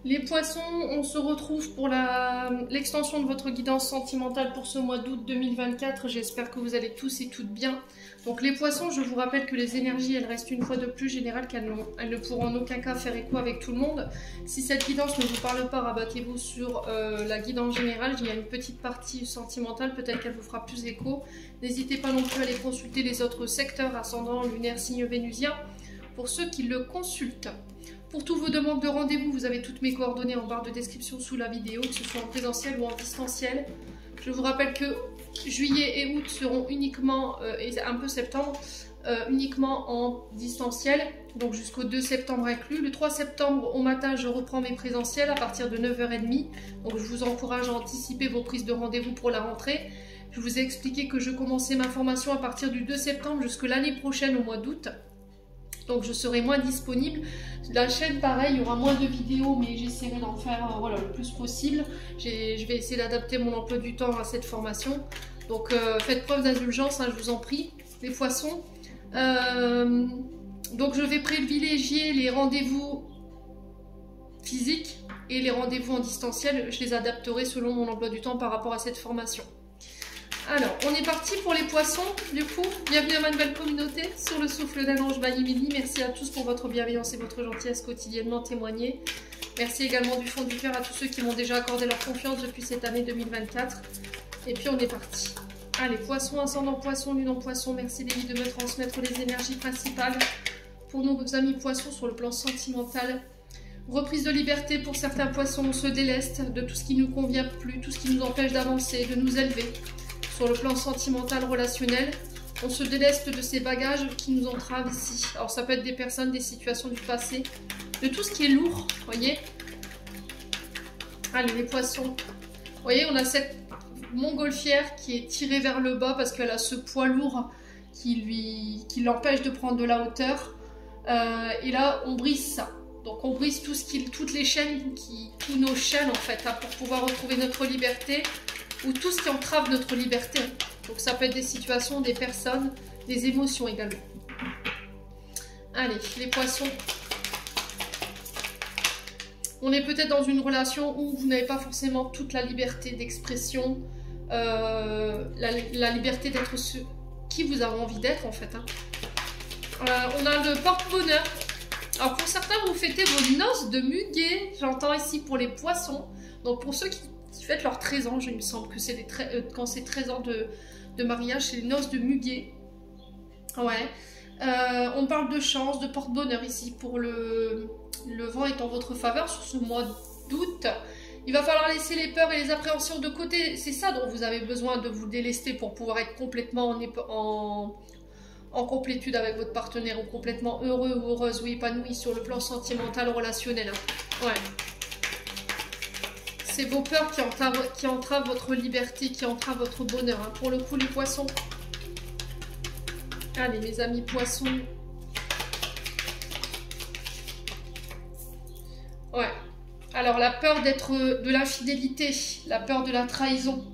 Les poissons, on se retrouve pour l'extension de votre guidance sentimentale pour ce mois d'août 2024. J'espère que vous allez tous et toutes bien. Donc les poissons, je vous rappelle que les énergies, elles restent une fois de plus générales, qu'elles ne pourront en aucun cas faire écho avec tout le monde. Si cette guidance ne vous parle pas, rabattez-vous sur la guidance générale. Il y a une petite partie sentimentale, peut-être qu'elle vous fera plus écho. N'hésitez pas non plus à aller consulter les autres secteurs, ascendant, lunaire, signe vénusien, pour ceux qui le consultent. Pour toutes vos demandes de rendez-vous, vous avez toutes mes coordonnées en barre de description sous la vidéo, que ce soit en présentiel ou en distanciel. Je vous rappelle que juillet et août seront uniquement, et un peu septembre, uniquement en distanciel, donc jusqu'au 2 septembre inclus. Le 3 septembre au matin, je reprends mes présentiels à partir de 9h30. Donc je vous encourage à anticiper vos prises de rendez-vous pour la rentrée. Je vous ai expliqué que je commençais ma formation à partir du 2 septembre jusqu'à l'année prochaine au mois d'août. Donc je serai moins disponible. La chaîne, pareil, il y aura moins de vidéos, mais j'essaierai d'en faire voilà, le plus possible. Je vais essayer d'adapter mon emploi du temps à cette formation. Donc faites preuve d'indulgence, hein, je vous en prie, les poissons. Donc je vais privilégier les rendez-vous physiques et les rendez-vous en distanciel. Je les adapterai selon mon emploi du temps par rapport à cette formation. Alors, on est parti pour les poissons, du coup. Bienvenue à ma nouvelle communauté sur le souffle d'un ange by Émilie. Merci à tous pour votre bienveillance et votre gentillesse quotidiennement témoignée. Merci également du fond du cœur à tous ceux qui m'ont déjà accordé leur confiance depuis cette année 2024. Et puis, on est parti. Allez, poisson, ascendant poisson, lune en poisson. Merci Lévi de me transmettre les énergies principales pour nos amis poissons sur le plan sentimental. Reprise de liberté pour certains poissons. On se déleste de tout ce qui ne nous convient plus, tout ce qui nous empêche d'avancer, de nous élever. Sur le plan sentimental, relationnel, on se déleste de ces bagages qui nous entravent ici. Alors ça peut être des personnes, des situations du passé, de tout ce qui est lourd, voyez. Allez, les poissons. Vous voyez, on a cette montgolfière qui est tirée vers le bas parce qu'elle a ce poids lourd qui l'empêche de prendre de la hauteur. Et là, on brise ça. Donc on brise toutes les chaînes, tous nos chaînes en fait, hein, pour pouvoir retrouver notre liberté. Ou tout ce qui entrave notre liberté. Donc ça peut être des situations, des personnes, des émotions également. Allez, les poissons. On est peut-être dans une relation où vous n'avez pas forcément toute la liberté d'expression, la liberté d'être qui vous avez envie d'être en fait. Hein. On a le porte-bonheur. Alors pour certains, vous fêtez vos noces de muguet. J'entends ici pour les poissons. Donc pour ceux qui fêtent leurs 13 ans, il me semble que c'est quand c'est 13 ans de mariage, c'est les noces de muguet. Ouais. On parle de chance, de porte-bonheur ici pour le vent est en votre faveur sur ce mois d'août. Il va falloir laisser les peurs et les appréhensions de côté. C'est ça dont vous avez besoin de vous délester pour pouvoir être complètement en complétude avec votre partenaire ou complètement heureux ou heureuse ou épanoui sur le plan sentimental, relationnel. Ouais. C'est vos peurs qui entravent votre liberté, qui entravent votre bonheur. Hein. Pour le coup, les poissons. Allez, mes amis poissons. Ouais. Alors, la peur de l'infidélité, la peur de la trahison,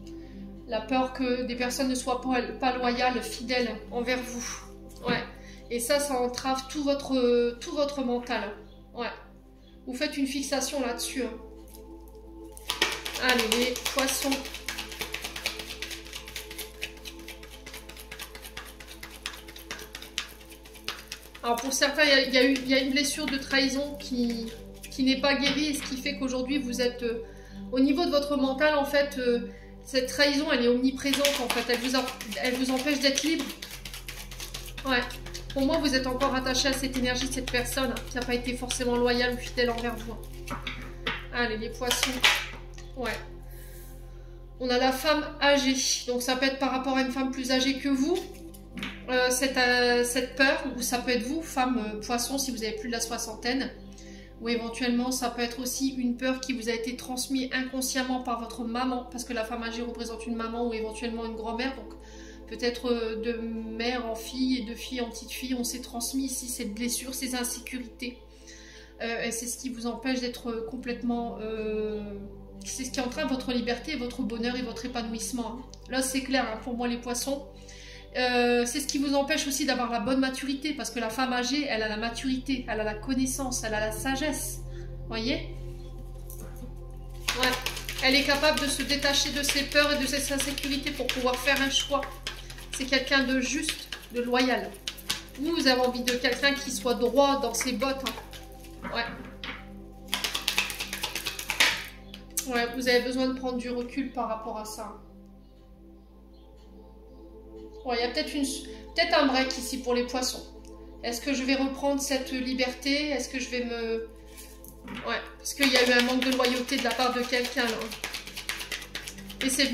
la peur que des personnes ne soient pas loyales, fidèles envers vous. Ouais. Et ça entrave tout votre mental. Ouais. Vous faites une fixation là-dessus. Hein. Allez, les poissons. Alors pour certains, il y a une blessure de trahison qui n'est pas guérie, et ce qui fait qu'aujourd'hui vous êtes au niveau de votre mental en fait, cette trahison elle est omniprésente en fait, elle vous empêche d'être libre. Ouais. Pour moi vous êtes encore attaché à cette énergie de cette personne hein, qui n'a pas été forcément loyale ou fidèle envers vous. Allez les poissons. Ouais. On a la femme âgée, donc ça peut être par rapport à une femme plus âgée que vous, cette peur, ou ça peut être vous, femme poisson, si vous avez plus de la soixantaine, ou éventuellement ça peut être aussi une peur qui vous a été transmise inconsciemment par votre maman, parce que la femme âgée représente une maman ou éventuellement une grand-mère, donc peut-être de mère en fille et de fille en petite fille, on s'est transmis ici cette blessure, ces insécurités, et c'est ce qui vous empêche d'être complètement... c'est ce qui entraîne votre liberté, votre bonheur et votre épanouissement. Là, c'est clair, hein, pour moi, les poissons. C'est ce qui vous empêche aussi d'avoir la bonne maturité, parce que la femme âgée, elle a la maturité, elle a la connaissance, elle a la sagesse. Voyez? Ouais. Elle est capable de se détacher de ses peurs et de ses insécurités pour pouvoir faire un choix. C'est quelqu'un de juste, de loyal. Vous avez envie de quelqu'un qui soit droit dans ses bottes. Hein. Ouais. Ouais, vous avez besoin de prendre du recul par rapport à ça. Ouais, il y a peut-être un break ici pour les poissons. Est-ce que je vais reprendre cette liberté? Est-ce que je vais me... Ouais, parce qu'il y a eu un manque de loyauté de la part de quelqu'un, là. Et c'est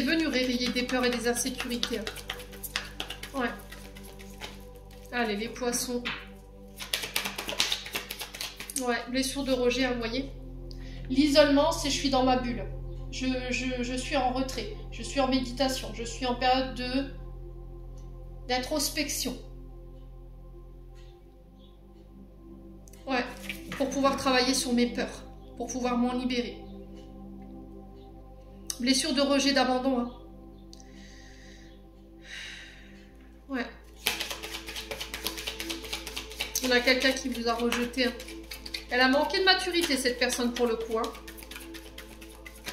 venu réveiller des peurs et des insécurités. Ouais. Allez, les poissons. Ouais, blessure de rejet, vous voyez. L'isolement, c'est je suis dans ma bulle. Je suis en retrait. Je suis en méditation. Je suis en période d'introspection. Ouais, pour pouvoir travailler sur mes peurs. Pour pouvoir m'en libérer. Blessure de rejet, d'abandon. Hein. Ouais. On a quelqu'un qui vous a rejeté. Hein. Elle a manqué de maturité, cette personne, pour le coup. Hein.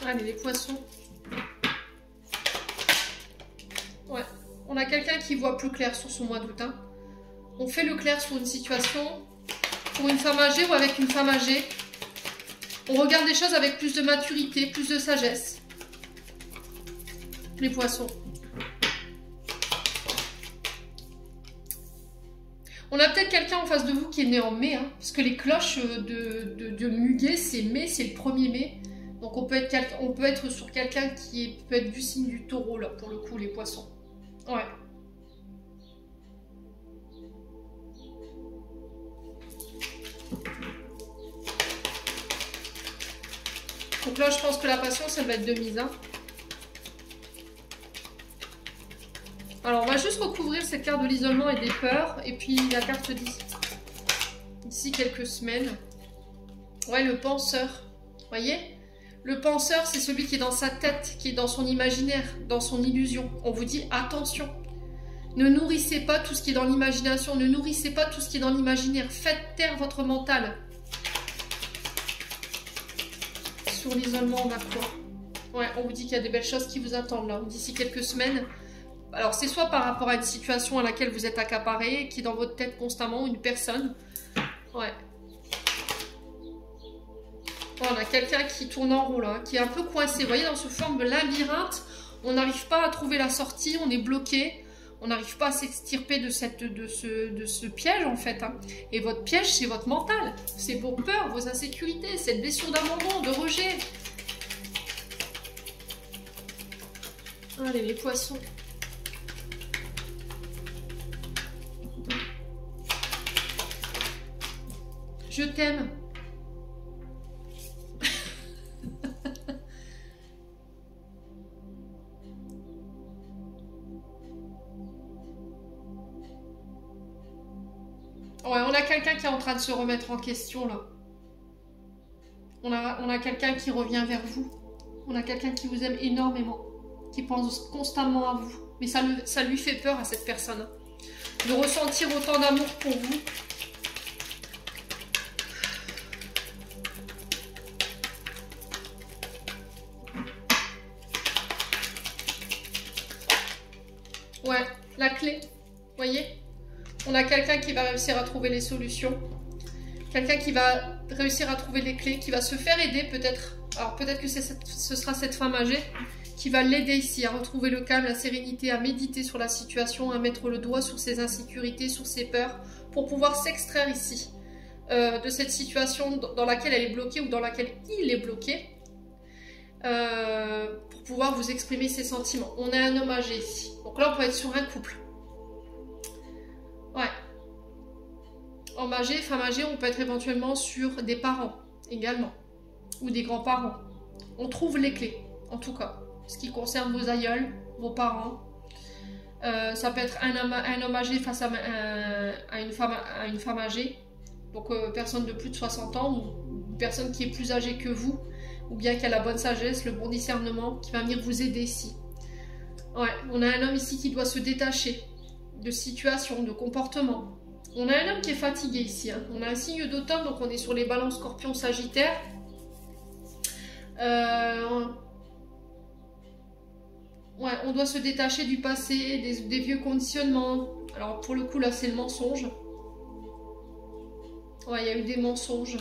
Allez, les poissons. Ouais. On a quelqu'un qui voit plus clair sur son mois d'août. Hein. On fait le clair sur une situation. Pour une femme âgée ou avec une femme âgée. On regarde les choses avec plus de maturité, plus de sagesse. Les poissons. On a peut-être quelqu'un en face de vous qui est né en mai, hein, parce que les cloches de muguet, c'est mai, c'est le 1er mai. Donc on peut être sur quelqu'un qui peut être du signe du taureau, là, pour le coup, les poissons. Ouais. Donc là, je pense que la patience, elle va être de mise. Hein. Alors, on va juste recouvrir cette carte de l'isolement et des peurs. Et puis, la carte d'ici quelques semaines. Ouais, le penseur. Vous voyez? Le penseur, c'est celui qui est dans sa tête, qui est dans son imaginaire, dans son illusion. On vous dit, attention. Ne nourrissez pas tout ce qui est dans l'imagination. Ne nourrissez pas tout ce qui est dans l'imaginaire. Faites taire votre mental. Sur l'isolement, on a quoi? Ouais, on vous dit qu'il y a des belles choses qui vous attendent là. D'ici quelques semaines... Alors, c'est soit par rapport à une situation à laquelle vous êtes accaparé, qui est dans votre tête constamment, une personne. Ouais. On a quelqu'un qui tourne en rond, là, qui est un peu coincé. Vous voyez, dans ce forme de labyrinthe, on n'arrive pas à trouver la sortie, on est bloqué. On n'arrive pas à s'extirper de ce piège, en fait. Hein. Et votre piège, c'est votre mental. C'est vos peurs, vos insécurités, cette blessure d'abandon, de rejet. Allez, les poissons. Je t'aime. Ouais, on a quelqu'un qui est en train de se remettre en question, là. On a quelqu'un qui revient vers vous. On a quelqu'un qui vous aime énormément. Qui pense constamment à vous. Mais ça lui fait peur à cette personne. De ressentir autant d'amour pour vous. Ouais, la clé, vous voyez? On a quelqu'un qui va réussir à trouver les solutions. Quelqu'un qui va réussir à trouver les clés, qui va se faire aider peut-être. Alors peut-être que ce sera cette femme âgée qui va l'aider ici à retrouver le calme, la sérénité, à méditer sur la situation, à mettre le doigt sur ses insécurités, sur ses peurs, pour pouvoir s'extraire ici de cette situation dans laquelle elle est bloquée ou dans laquelle il est bloqué. Pour pouvoir vous exprimer ses sentiments. On a un homme âgé ici. Donc là, on peut être sur un couple. Ouais. Homme âgé, femme âgée, on peut être éventuellement sur des parents également. Ou des grands-parents. On trouve les clés, en tout cas. Ce qui concerne vos aïeuls, vos parents. Ça peut être un homme âgé face à une femme âgée. Donc personne de plus de 60 ans ou une personne qui est plus âgée que vous. Ou bien qui a la bonne sagesse, le bon discernement, qui va venir vous aider ici. Ouais, on a un homme ici qui doit se détacher de situations, de comportements. On a un homme qui est fatigué ici. Hein. On a un signe d'automne, donc on est sur les balances Scorpion Sagittaire. Ouais, on doit se détacher du passé, des vieux conditionnements. Alors pour le coup là c'est le mensonge. Ouais, il y a eu des mensonges.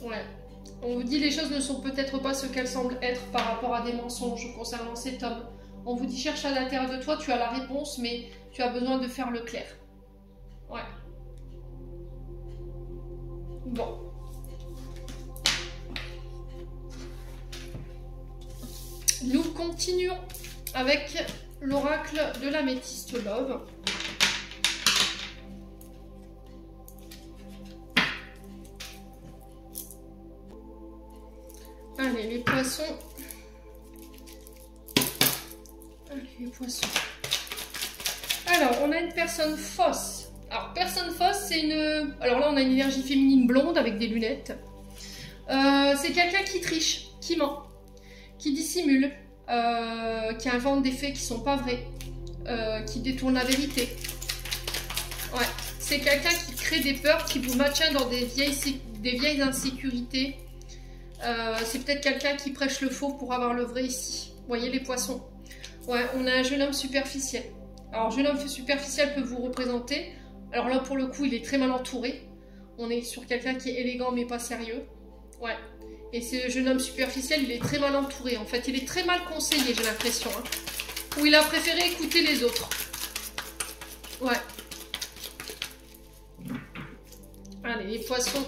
Ouais. On vous dit les choses ne sont peut-être pas ce qu'elles semblent être par rapport à des mensonges concernant cet homme. On vous dit cherche à l'intérieur de toi, tu as la réponse, mais tu as besoin de faire le clair. Ouais. Bon. Nous continuons avec l'oracle de l'améthyste Love. Allez, les poissons. Allez, les poissons. Alors, on a une personne fausse. Alors, personne fausse, c'est une... Alors là, on a une énergie féminine blonde avec des lunettes. C'est quelqu'un qui triche, qui ment, qui dissimule, qui invente des faits qui sont pas vrais, qui détourne la vérité. Ouais, c'est quelqu'un qui crée des peurs, qui vous maintient dans des vieilles insécurités. C'est peut-être quelqu'un qui prêche le faux pour avoir le vrai ici. Vous voyez les poissons. Ouais, on a un jeune homme superficiel. Alors, jeune homme superficiel peut vous représenter. Alors là, pour le coup, il est très mal entouré. On est sur quelqu'un qui est élégant mais pas sérieux. Ouais. Et ce jeune homme superficiel, il est très mal entouré. En fait, il est très mal conseillé, j'ai l'impression. Hein. Ou il a préféré écouter les autres. Ouais. Allez, les poissons.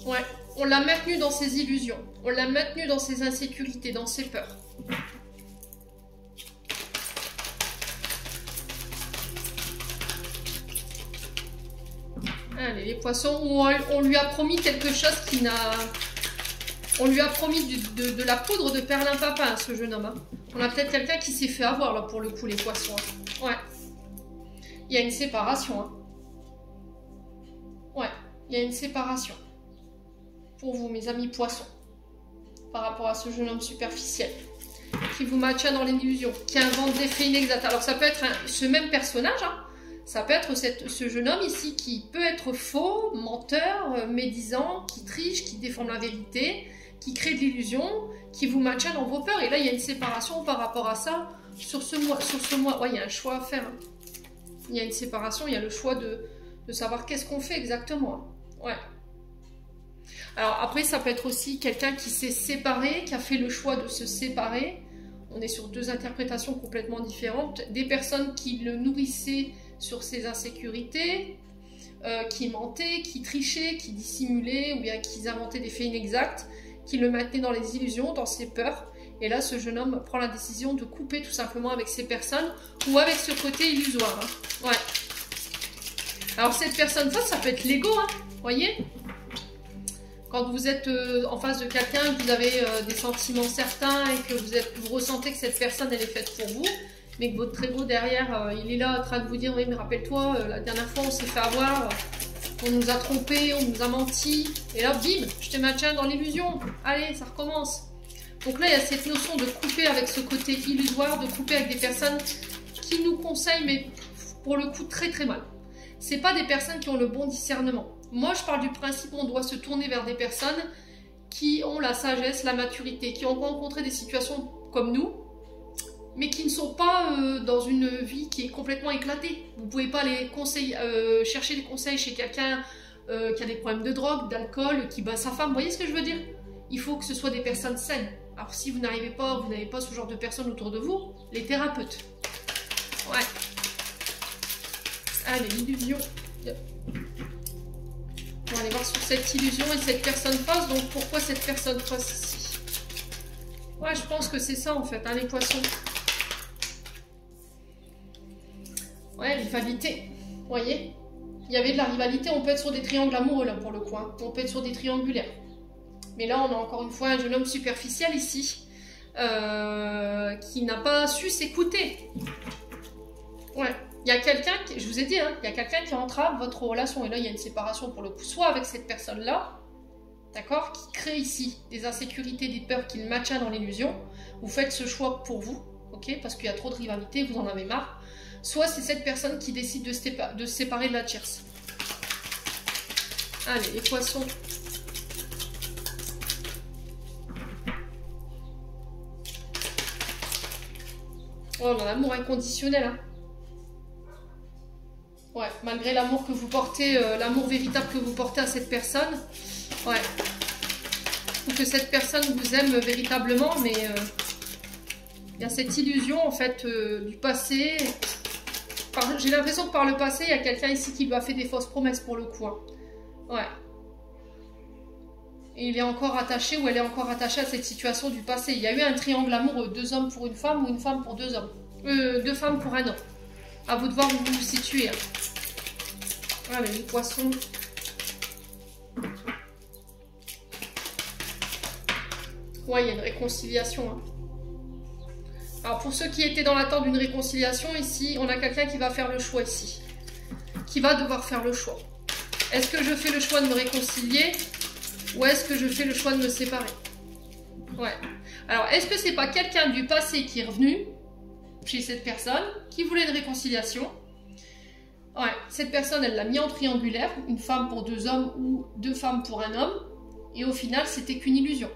Ouais. On l'a maintenu dans ses illusions. On l'a maintenu dans ses insécurités, dans ses peurs. Allez, les poissons, on lui a promis quelque chose qui n'a... On lui a promis de la poudre de perlimpinpin, ce jeune homme. Hein. On a peut-être quelqu'un qui s'est fait avoir, là, pour le coup, les poissons. Hein. Ouais. Il y a une séparation. Hein. Ouais, il y a une séparation. Pour vous, mes amis poissons. Par rapport à ce jeune homme superficiel. Qui vous maintient dans l'illusion. Qui invente des faits inexacts. Alors, ça peut être ce même personnage, hein. Ça peut être ce jeune homme ici qui peut être faux, menteur, médisant, qui triche, qui déforme la vérité, qui crée de l'illusion, qui vous maintient dans vos peurs. Et là, il y a une séparation par rapport à ça sur ce mois. Ouais, il y a un choix à faire. Hein. Il y a une séparation, il y a le choix de savoir qu'est-ce qu'on fait exactement. Hein. Ouais. Alors après, ça peut être aussi quelqu'un qui s'est séparé, qui a fait le choix de se séparer. On est sur deux interprétations complètement différentes. Des personnes qui le nourrissaient sur ses insécurités, qui mentaient, qui trichaient, qui dissimulaient, ou bien qui inventaient des faits inexacts, qui le maintenaient dans les illusions, dans ses peurs. Et là, ce jeune homme prend la décision de couper tout simplement avec ces personnes, ou avec ce côté illusoire. Hein. Ouais. Alors cette personne fausse, ça peut être l'ego, hein, voyez. Quand vous êtes en face de quelqu'un, que vous avez des sentiments certains et que vous ressentez que cette personne, elle est faite pour vous, mais que votre ego derrière, il est là en train de vous dire, oui, mais rappelle-toi, la dernière fois, on s'est fait avoir, on nous a trompés, on nous a menti, et là, bim, je te maintiens dans l'illusion. Allez, ça recommence. Donc là, il y a cette notion de couper avec ce côté illusoire, de couper avec des personnes qui nous conseillent, mais pour le coup, très très mal. C'est pas des personnes qui ont le bon discernement. Moi, je parle du principe qu'on doit se tourner vers des personnes qui ont la sagesse, la maturité, qui ont rencontré des situations comme nous, mais qui ne sont pas dans une vie qui est complètement éclatée. Vous ne pouvez pas aller chercher des conseils chez quelqu'un qui a des problèmes de drogue, d'alcool, qui bat sa femme. Vous voyez ce que je veux dire? Il faut que ce soit des personnes saines. Alors si vous n'arrivez pas, vous n'avez pas ce genre de personnes autour de vous, les thérapeutes. Ouais. Allez, l'illusion. On va aller voir sur cette illusion et cette personne fausse. Donc pourquoi cette personne fausse ici? Ouais, je pense que c'est ça en fait, hein, les poissons. Ouais, rivalité. Vous voyez? Il y avait de la rivalité, on peut être sur des triangles amoureux là pour le coup. Hein. On peut être sur des triangulaires. Mais là, on a encore une fois un jeune homme superficiel ici. Qui n'a pas su s'écouter. Ouais. Il y a quelqu'un, je vous ai dit, hein, il y a quelqu'un qui entrave votre relation. Et là, il y a une séparation pour le coup. Soit avec cette personne-là, d'accord, qui crée ici des insécurités, des peurs, qui le maintient dans l'illusion. Vous faites ce choix pour vous, ok, parce qu'il y a trop de rivalité, vous en avez marre. Soit c'est cette personne qui décide de se séparer de la tierce. Allez, les poissons. Oh, l'amour inconditionnel. Hein. Ouais, malgré l'amour que vous portez, l'amour véritable que vous portez à cette personne. Ouais. Ou que cette personne vous aime véritablement, mais il y a cette illusion en fait du passé. J'ai l'impression que par le passé, il y a quelqu'un ici qui lui a fait des fausses promesses pour le coup. Hein. Ouais. Et il est encore attaché ou elle est encore attachée à cette situation du passé. Il y a eu un triangle amoureux, 2 hommes pour une femme ou une femme pour 2 hommes. 2 femmes pour un homme. À vous de voir où vous vous situez. Hein. Allez, les poissons. Ouais, il y a une réconciliation. Hein. Alors, pour ceux qui étaient dans l'attente d'une réconciliation, ici, on a quelqu'un qui va faire le choix ici. Qui va devoir faire le choix. Est-ce que je fais le choix de me réconcilier ou est-ce que je fais le choix de me séparer? Ouais. Alors, est-ce que c'est pas quelqu'un du passé qui est revenu chez cette personne, qui voulait une réconciliation? Ouais, cette personne, elle l'a mis en triangulaire, une femme pour 2 hommes ou 2 femmes pour un homme, et au final, c'était qu'une illusion.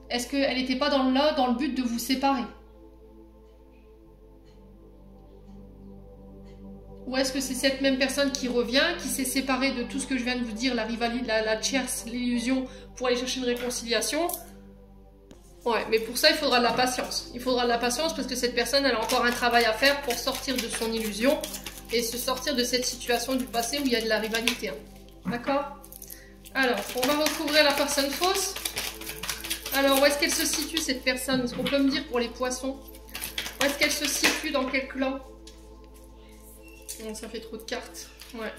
Est-ce qu'elle n'était pas dans le but de vous séparer? Ou est-ce que c'est cette même personne qui revient, qui s'est séparée de tout ce que je viens de vous dire, la rivalité, la tierce, l'illusion, pour aller chercher une réconciliation? Ouais, mais pour ça, il faudra de la patience. Il faudra de la patience parce que cette personne, elle a encore un travail à faire pour sortir de son illusion et se sortir de cette situation du passé où il y a de la rivalité. Hein. D'accord? Alors, on va recouvrir la personne fausse. Alors, où est-ce qu'elle se situe, cette personne? Est-ce qu'on peut me dire pour les poissons? Où est-ce qu'elle se situe? Dans quel clan? Non, ça fait trop de cartes. Ouais.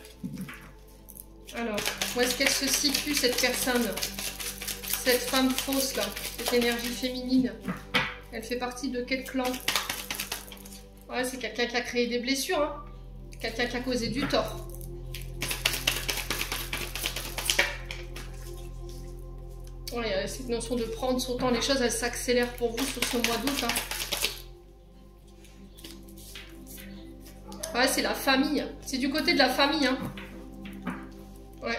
Alors, où est-ce qu'elle se situe, cette personne? Cette femme fausse, là. Cette énergie féminine. Elle fait partie de quel clan? Ouais, c'est quelqu'un qui a créé des blessures. Hein. Quelqu'un qui a causé du tort. Ouais, il y a cette notion de prendre son temps. Les choses, elles s'accélèrent pour vous sur ce mois d'août. Hein. Ouais, c'est la famille. C'est du côté de la famille. Hein. Ouais.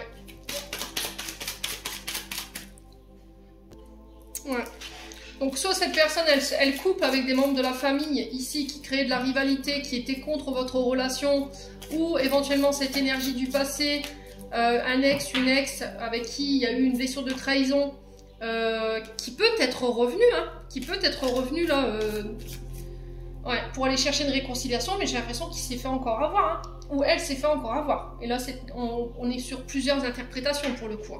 Ouais. Donc, soit cette personne, elle coupe avec des membres de la famille, ici, qui créaient de la rivalité, qui étaient contre votre relation, ou éventuellement cette énergie du passé, un ex, une ex, avec qui il y a eu une blessure de trahison, qui peut être revenu, hein, qui peut être revenu, là, ouais, pour aller chercher une réconciliation, mais j'ai l'impression qu'il s'est fait encore avoir, hein, ou elle s'est fait encore avoir. Et là, on est sur plusieurs interprétations, pour le coup.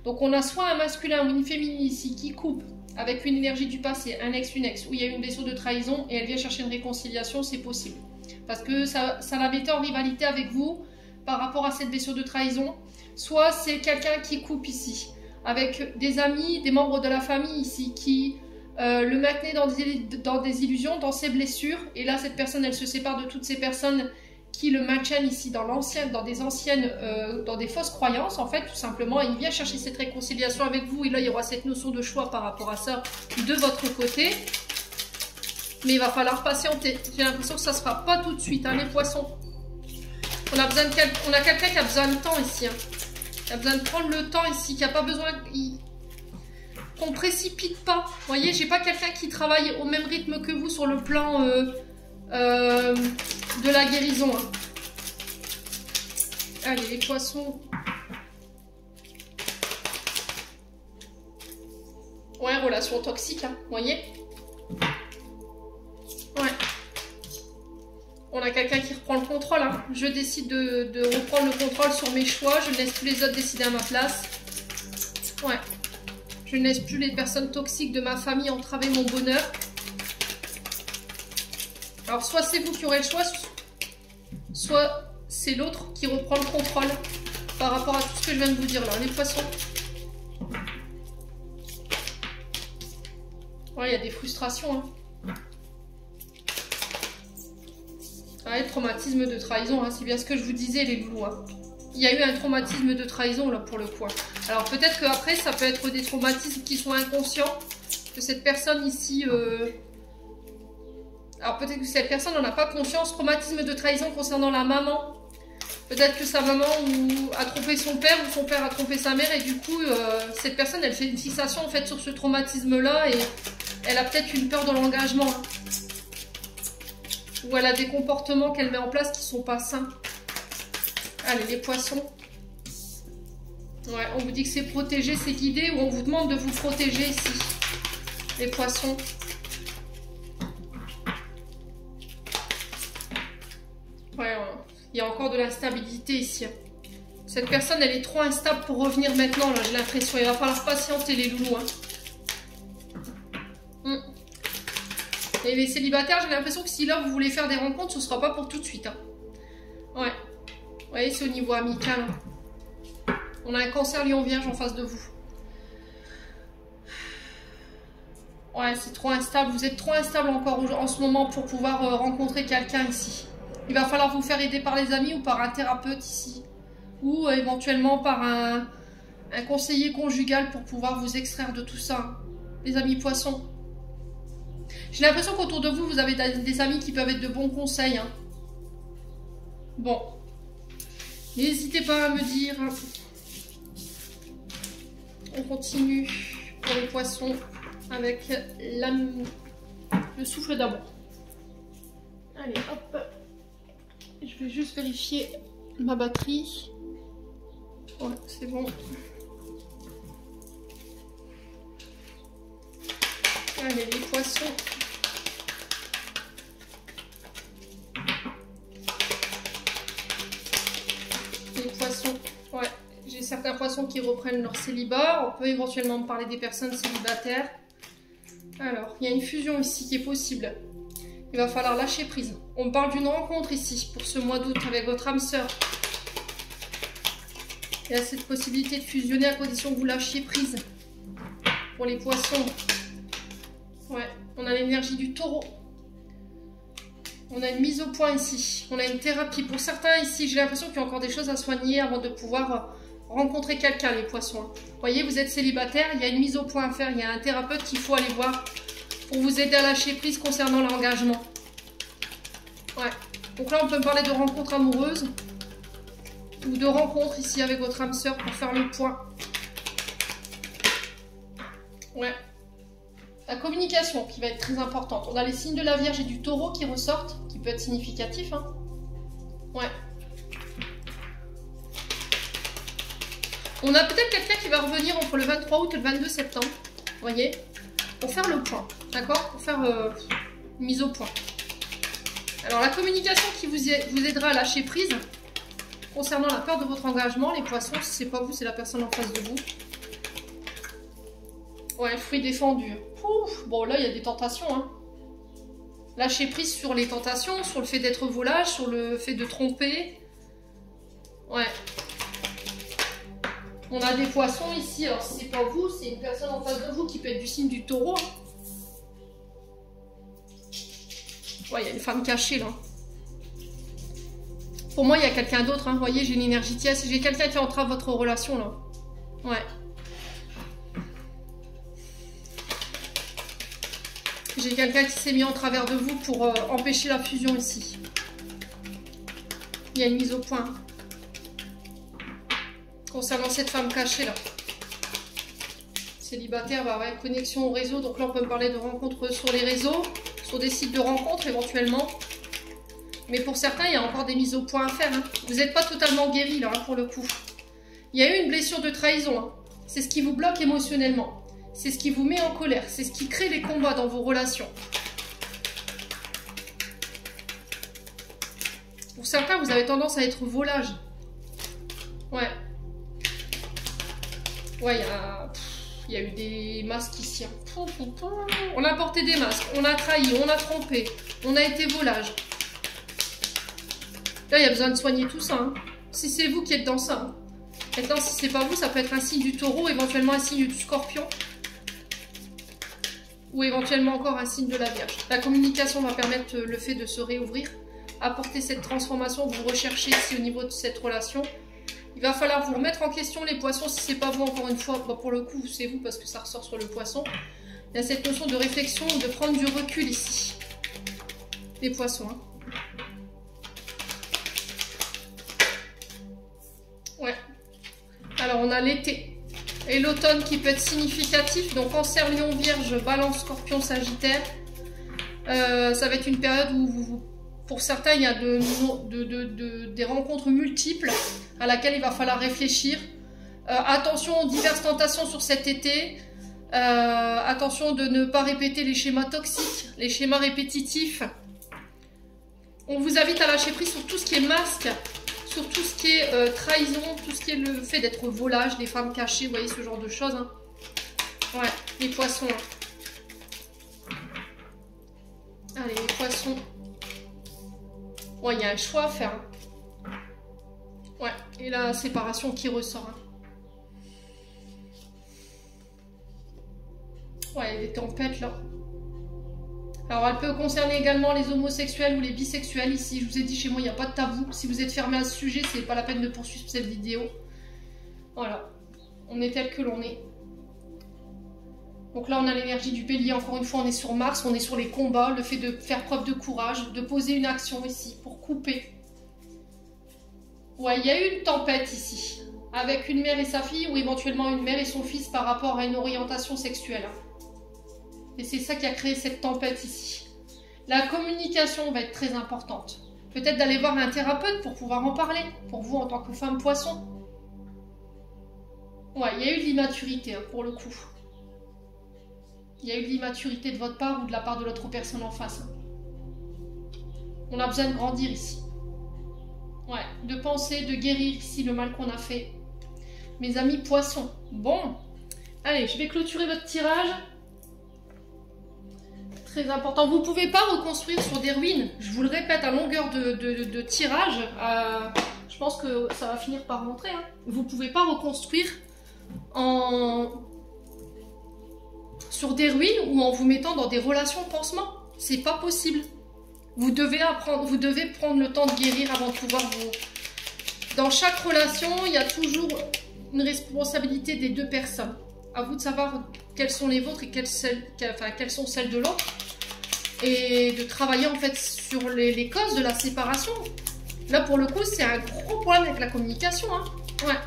Donc, on a soit un masculin ou une féminine ici qui coupe avec une énergie du passé, un ex, une ex, où il y a eu une blessure de trahison et elle vient chercher une réconciliation, c'est possible. Parce que ça la mettait en rivalité avec vous par rapport à cette blessure de trahison. Soit c'est quelqu'un qui coupe ici, avec des amis, des membres de la famille ici, qui le maintenaient dans des illusions, dans ses blessures. Et là, cette personne, elle se sépare de toutes ces personnes qui le maintiennent ici dans des fausses croyances, en fait, tout simplement. Il vient chercher cette réconciliation avec vous, et là, il y aura cette notion de choix par rapport à ça de votre côté. Mais il va falloir patienter. J'ai l'impression que ça ne sera pas tout de suite, hein, les poissons. On a quelqu'un qui a besoin de temps ici. Hein. Qui a besoin de prendre le temps ici, qui n'a pas besoin... qu'on ne précipite pas. Vous voyez, j'ai pas quelqu'un qui travaille au même rythme que vous sur le plan... de la guérison. Hein. Allez, les poissons. Ouais, relation toxique, hein, vous voyez? Ouais. On a quelqu'un qui reprend le contrôle. Hein. Je décide de reprendre le contrôle sur mes choix. Je ne laisse plus les autres décider à ma place. Ouais. Je ne laisse plus les personnes toxiques de ma famille entraver mon bonheur. Alors, soit c'est vous qui aurez le choix, soit c'est l'autre qui reprend le contrôle par rapport à tout ce que je viens de vous dire là. Les poissons. Ouais, il y a des frustrations. Hein. Ouais, traumatisme de trahison, hein, c'est bien ce que je vous disais, les loulous. Hein. Il y a eu un traumatisme de trahison là pour le coup. Alors peut-être qu'après, ça peut être des traumatismes qui sont inconscients, que cette personne ici... Alors peut-être que cette personne n'en a pas conscience. Traumatisme de trahison concernant la maman. Peut-être que sa maman a trompé son père ou son père a trompé sa mère et du coup, cette personne, elle fait une fixation en fait sur ce traumatisme-là et elle a peut-être une peur de l'engagement. Hein. Ou elle a des comportements qu'elle met en place qui sont pas sains. Allez, les poissons. Ouais, on vous dit que c'est protégé, c'est guidé ou on vous demande de vous protéger ici. Les poissons. Ouais, il y a encore de l'instabilité ici. Cette personne, elle est trop instable pour revenir maintenant, là, j'ai l'impression. Il va falloir patienter, les loulous. Hein. Et les célibataires, j'ai l'impression que si là, vous voulez faire des rencontres, ce ne sera pas pour tout de suite. Hein. Ouais. Vous voyez, c'est au niveau amical. Hein. On a un cancer lion vierge en face de vous. Ouais, c'est trop instable. Vous êtes trop instable encore en ce moment pour pouvoir rencontrer quelqu'un ici. Il va falloir vous faire aider par les amis ou par un thérapeute ici. Ou éventuellement par un conseiller conjugal pour pouvoir vous extraire de tout ça. Les amis poissons. J'ai l'impression qu'autour de vous, vous avez des amis qui peuvent être de bons conseils. Hein. Bon. N'hésitez pas à me dire. On continue pour les poissons avec le souffle d'amour. Allez, hop. Je vais juste vérifier ma batterie. Ouais, c'est bon. Allez, les poissons. Les poissons. Ouais, j'ai certains poissons qui reprennent leur célibat. On peut éventuellement parler des personnes célibataires. Alors, il y a une fusion ici qui est possible. Il va falloir lâcher prise. On parle d'une rencontre ici pour ce mois d'août avec votre âme sœur. Il y a cette possibilité de fusionner à condition que vous lâchiez prise. Pour les poissons. Ouais, on a l'énergie du taureau. On a une mise au point ici. On a une thérapie. Pour certains ici, j'ai l'impression qu'il y a encore des choses à soigner avant de pouvoir rencontrer quelqu'un, les poissons. Vous voyez, vous êtes célibataire, il y a une mise au point à faire. Il y a un thérapeute qu'il faut aller voir pour vous aider à lâcher prise concernant l'engagement. Ouais. Donc là, on peut me parler de rencontres amoureuses. Ou de rencontres ici avec votre âme sœur pour faire le point. Ouais. La communication qui va être très importante. On a les signes de la Vierge et du Taureau qui ressortent, qui peut être significatif. Hein. Ouais. On a peut-être quelqu'un qui va revenir entre le 23 août et le 22 septembre. Vous voyez, pour faire le point. D'accord? Pour faire mise au point. Alors la communication qui vous aidera à lâcher prise. Concernant la peur de votre engagement, les poissons, si c'est pas vous, c'est la personne en face de vous. Ouais, fruit défendu. Ouf, bon, là, il y a des tentations. Hein. Lâcher prise sur les tentations, sur le fait d'être volage, sur le fait de tromper. Ouais. On a des poissons ici. Alors, si c'est pas vous, c'est une personne en face de vous qui peut être du signe du taureau. Hein. Ouais, il y a une femme cachée, là. Pour moi, il y a quelqu'un d'autre. Hein. Vous voyez, j'ai une énergie tierce. J'ai quelqu'un qui entrave votre relation, là. Ouais. J'ai quelqu'un qui s'est mis en travers de vous pour empêcher la fusion ici. Il y a une mise au point. Concernant cette femme cachée, là. Célibataire, bah ouais, connexion au réseau. Donc là, on peut me parler de rencontres sur les réseaux, sur des sites de rencontres, éventuellement. Mais pour certains, il y a encore des mises au point à faire. Hein. Vous n'êtes pas totalement guéri, là, hein, pour le coup. Il y a eu une blessure de trahison. Hein. C'est ce qui vous bloque émotionnellement. C'est ce qui vous met en colère. C'est ce qui crée les combats dans vos relations. Pour certains, vous avez tendance à être volage. Ouais. Ouais, il y a eu des masques ici. Hein. On a porté des masques. On a trahi. On a trompé. On a été volage. Là, il y a besoin de soigner tout ça. Hein. Si c'est vous qui êtes dans ça. Hein. Maintenant, si c'est pas vous, ça peut être un signe du taureau, éventuellement un signe du scorpion. Ou éventuellement encore un signe de la Vierge. La communication va permettre le fait de se réouvrir, apporter cette transformation que vous recherchez ici au niveau de cette relation. Il va falloir vous remettre en question les poissons, si c'est pas vous encore une fois, bah pour le coup c'est vous parce que ça ressort sur le poisson. Il y a cette notion de réflexion, de prendre du recul ici. Les poissons. Hein. a l'été et l'automne qui peut être significatif. Donc Cancer, Lion, Vierge, Balance, Scorpion, Sagittaire. Ça va être une période où pour certains, il y a des rencontres multiples à laquelle il va falloir réfléchir. Attention aux diverses tentations sur cet été. Attention de ne pas répéter les schémas toxiques, les schémas répétitifs. On vous invite à lâcher prise sur tout ce qui est masque, sur tout ce qui est trahison, tout ce qui est le fait d'être volage, des femmes cachées, vous voyez ce genre de choses. Hein. Ouais, les poissons. Hein. Allez, les poissons. Ouais, il y a un choix à faire. Hein. Ouais, et la séparation qui ressort. Hein. Ouais, il y a des tempêtes là. Alors, elle peut concerner également les homosexuels ou les bisexuels. Ici, je vous ai dit, chez moi, il n'y a pas de tabou. Si vous êtes fermé à ce sujet, c'est pas la peine de poursuivre cette vidéo. Voilà. On est tel que l'on est. Donc là, on a l'énergie du bélier. Encore une fois, on est sur Mars. On est sur les combats. Le fait de faire preuve de courage. De poser une action ici pour couper. Ouais, il y a eu une tempête ici. Avec une mère et sa fille ou éventuellement une mère et son fils par rapport à une orientation sexuelle. Et c'est ça qui a créé cette tempête ici. La communication va être très importante. Peut-être d'aller voir un thérapeute pour pouvoir en parler. Pour vous en tant que femme poisson. Ouais, il y a eu de l'immaturité hein, pour le coup. Il y a eu de l'immaturité de votre part ou de la part de l'autre personne en face. On a besoin de grandir ici. Ouais, de penser, de guérir ici le mal qu'on a fait. Mes amis poissons. Bon. Allez, je vais clôturer votre tirage. Très important. Vous ne pouvez pas reconstruire sur des ruines. Je vous le répète, à longueur de tirage, je pense que ça va finir par rentrer. Hein. Vous ne pouvez pas reconstruire sur des ruines ou en vous mettant dans des relations pansement. C'est pas possible. Vous devez apprendre, vous devez prendre le temps de guérir avant de pouvoir vous... Dans chaque relation, il y a toujours une responsabilité des deux personnes. À vous de savoir quelles sont les vôtres et quelles sont celles de l'autre. Et de travailler en fait sur les causes de la séparation. Là pour le coup c'est un gros problème avec la communication. Hein. Ouais.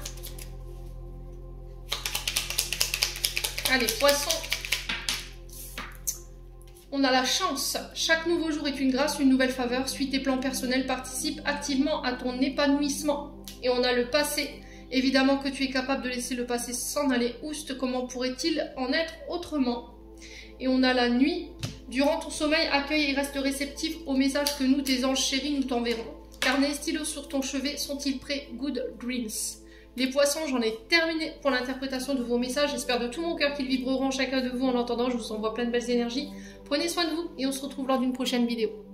Allez, poisson. On a la chance. Chaque nouveau jour est une grâce, une nouvelle faveur. Suis tes plans personnels, participe activement à ton épanouissement. Et on a le passé. Évidemment que tu es capable de laisser le passé s'en aller. Oust, comment pourrait-il en être autrement? Et on a la nuit. Durant ton sommeil, accueille et reste réceptif aux messages que nous, tes anges chéris, nous t'enverrons. Carnet et stylo sur ton chevet sont-ils prêts? Good dreams. Les poissons, j'en ai terminé pour l'interprétation de vos messages. J'espère de tout mon cœur qu'ils vibreront chacun de vous en l'entendant. Je vous envoie plein de belles énergies. Prenez soin de vous et on se retrouve lors d'une prochaine vidéo.